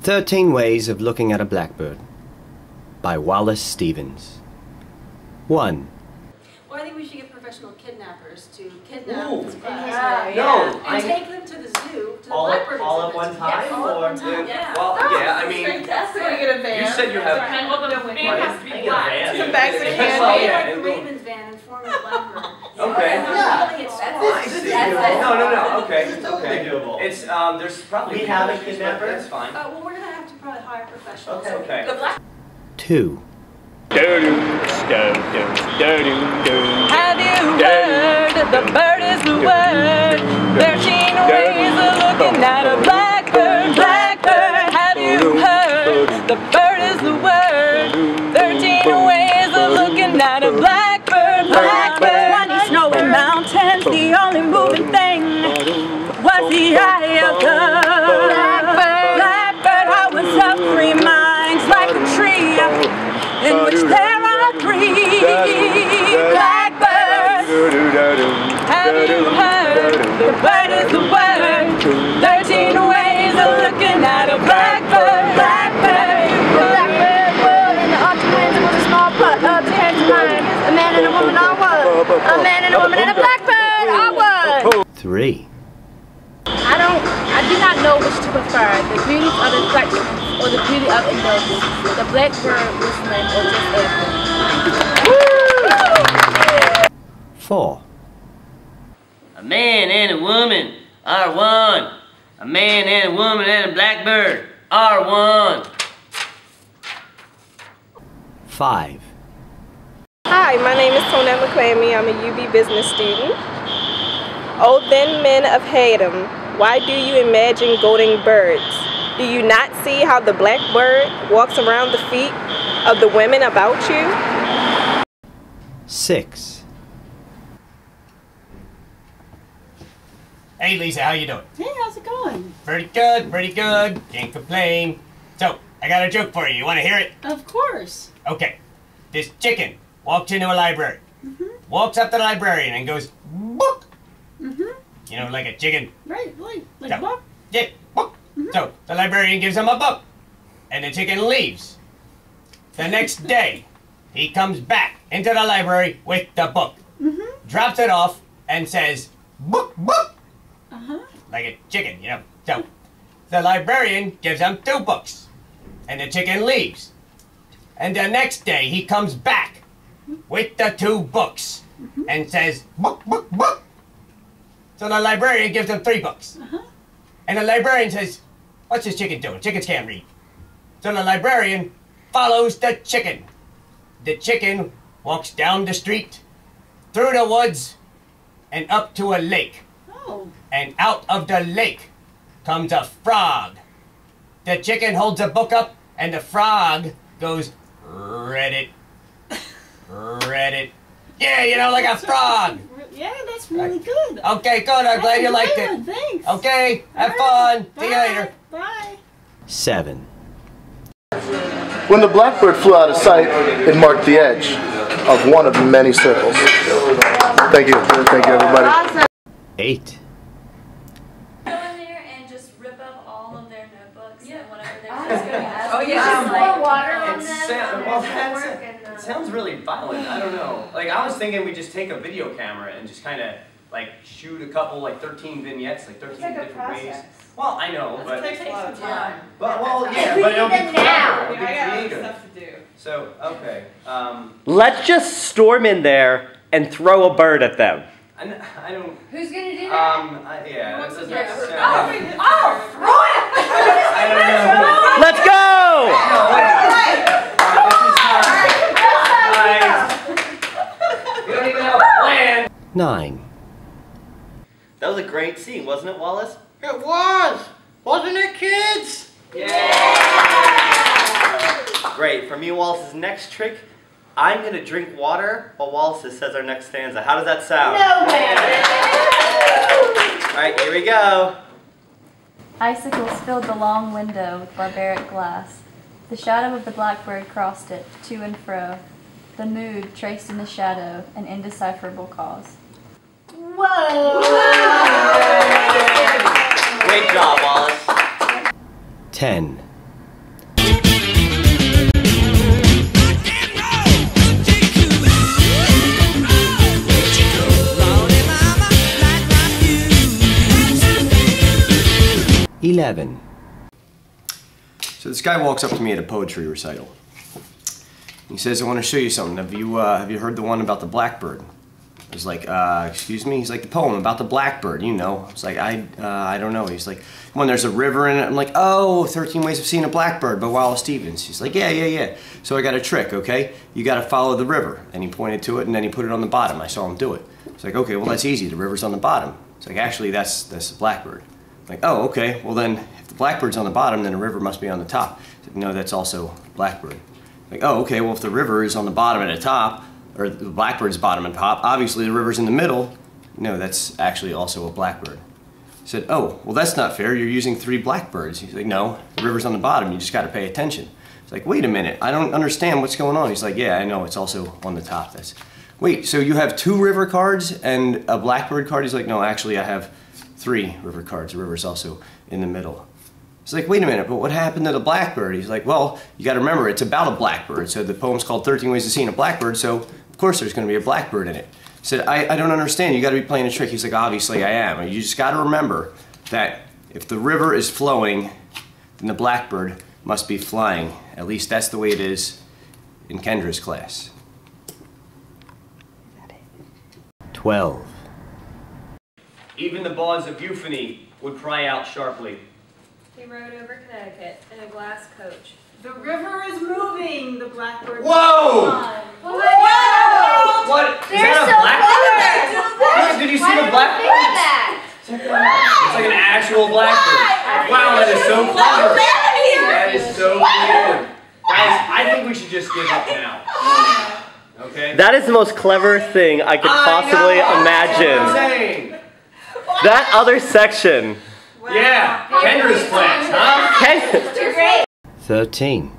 13 Ways of Looking at a Blackbird by Wallace Stevens. 1. Well, I think we should get professional kidnappers to kidnap Ooh. this bird. No, and take them to the zoo, to the all Blackbird at exhibit. one time? Yeah, all at one time, yeah. Well, yeah, I mean, That's We're gonna get a van. you said you have... Well, the van has to be black. Some bags of Maybe candy. like the Ravens van and form a Blackbird. Okay. Yeah. Really, I see. No, okay. It's totally doable. It's, there's probably... We have a issues, but kidnapper? That's fine. Well, we're gonna have to probably hire professionals. Okay. The Black 2. Have you heard? The bird is the word. 13 ways of looking at a blackbird. Blackbird, have you heard? The bird is the word. 13 ways of looking at a blackbird. Blackbird, on these snowy mountains, the only moving thing was the eye of the blackbird. Blackbird, how was up free minds like a tree in which there are 3 blackbirds. Have you heard? The bird is the word. 13 ways of looking at a blackbird. Blackbird. Blackbird world in the autumn winds was a small pot of 10 to 9. A man and a woman are one. A man and a woman and a blackbird are one. 3. I do not know which to prefer, the beauty of the fragrance or the beauty of indulgence, the blackbird whistling or just everything. 4. A man and a woman are one. A man and a woman and a blackbird are one. 5. Hi, my name is Tonette McClammy. I'm a UB business student. O then men of Haddam, why do you imagine golden birds? Do you not see how the blackbird walks around the feet of the women about you? 6. Hey Lisa, how you doing? Hey, how's it going? Pretty good, pretty good. Can't complain. So, I got a joke for you. You want to hear it? Of course. Okay. This chicken walks into a library. Walks up to the librarian and goes, book! You know, like a chicken. Right, like So, a book. yeah, book. So, the librarian gives him a book. And the chicken leaves. The next day, he comes back into the library with the book. Drops it off and says, book, book! Like a chicken, you know. So, the librarian gives him 2 books. And the chicken leaves. And the next day, he comes back with the 2 books. And says, book, book, book! So the librarian gives him 3 books. And the librarian says, what's this chicken doing? Chickens can't read. So the librarian follows the chicken. The chicken walks down the street, through the woods, and up to a lake. Oh. And out of the lake comes a frog. The chicken holds a book up, and the frog goes, read it, read it. Yeah, you know, like a frog. Yeah, that's really good. Okay, good. I'm glad you liked it. Thanks. Okay, have fun. See you later. Bye. 7. When the blackbird flew out of sight, it marked the edge of one of many circles. Thank you. Thank you, everybody. 8. Go in there and just rip up all of their notebooks and whatever they're just going to ask. Oh, yeah. Just like water on It sounds really violent. I don't know. Like, I was thinking we just take a video camera and just kind of, like, shoot a couple, like, 13 vignettes, like 13 different ways. Well, I know, but... It takes some time. But, well, yeah, but it'll be clever. I It'll be got creative. stuff to do. So, okay. Let's just storm in there and throw a bird at them. I don't... Who's gonna do that? Yeah. That doesn't Yeah. sound... Throw it! I don't know. Let's go! No, wait. We don't even have a plan. 9. That was a great scene, wasn't it, Wallace? It was! Wasn't it, kids? Yeah! Great. For me, Wallace's next trick, I'm going to drink water while Wallace says our next stanza. How does that sound? No way! All right, here we go. Icicles filled the long window with barbaric glass. The shadow of the blackbird crossed it, to and fro. The mood traced in the shadow an indecipherable cause. Whoa! Great job, Wallace. 10. 11. So this guy walks up to me at a poetry recital. He says, I want to show you something. Have you heard the one about the blackbird? I was like, excuse me? He's like, the poem about the blackbird, you know. I was like, I don't know. He's like, when there's a river in it. I'm like, oh, 13 Ways of Seeing a Blackbird by Wallace Stevens. He's like, yeah. So I got a trick, okay? You got to follow the river. And he pointed to it, and then he put it on the bottom. I saw him do it. It's like, okay, well, that's easy. The river's on the bottom. It's like, actually, that's the blackbird. I'm like, oh, okay. Well, then, if the blackbird's on the bottom, then the river must be on the top. It's like, no, that's also blackbird. Like, oh, okay, well, if the river is on the bottom and the top, or the blackbird's bottom and top, obviously the river's in the middle. No, that's actually also a blackbird. I said, oh, well, that's not fair. You're using 3 blackbirds. He's like, no, the river's on the bottom. You just got to pay attention. It's like, wait a minute. I don't understand what's going on. He's like, yeah, I know. It's also on the top. Wait, so you have 2 river cards and a blackbird card? He's like, no, actually, I have 3 river cards. The river's also in the middle. It's like, wait a minute, but what happened to the blackbird? He's like, well, you got to remember, it's about a blackbird. So the poem's called 13 Ways of Seeing a Blackbird, so of course there's going to be a blackbird in it. I said, I don't understand. You got to be playing a trick. He's like, obviously I am. You just got to remember that if the river is flowing, then the blackbird must be flying. At least that's the way it is in Kendra's class. 12. Even the bawds of euphony would cry out sharply. He rode over Connecticut in a glass coach. The river is moving. The blackbird. Whoa! What? Is that a blackbird? Did you see the blackbird? It's like an actual blackbird. Wow, that is so clever. That is so weird. Guys, I think we should just give up now. Okay? That is the most clever thing I could possibly imagine. That other section. Yeah, Kendra's class, huh? 13.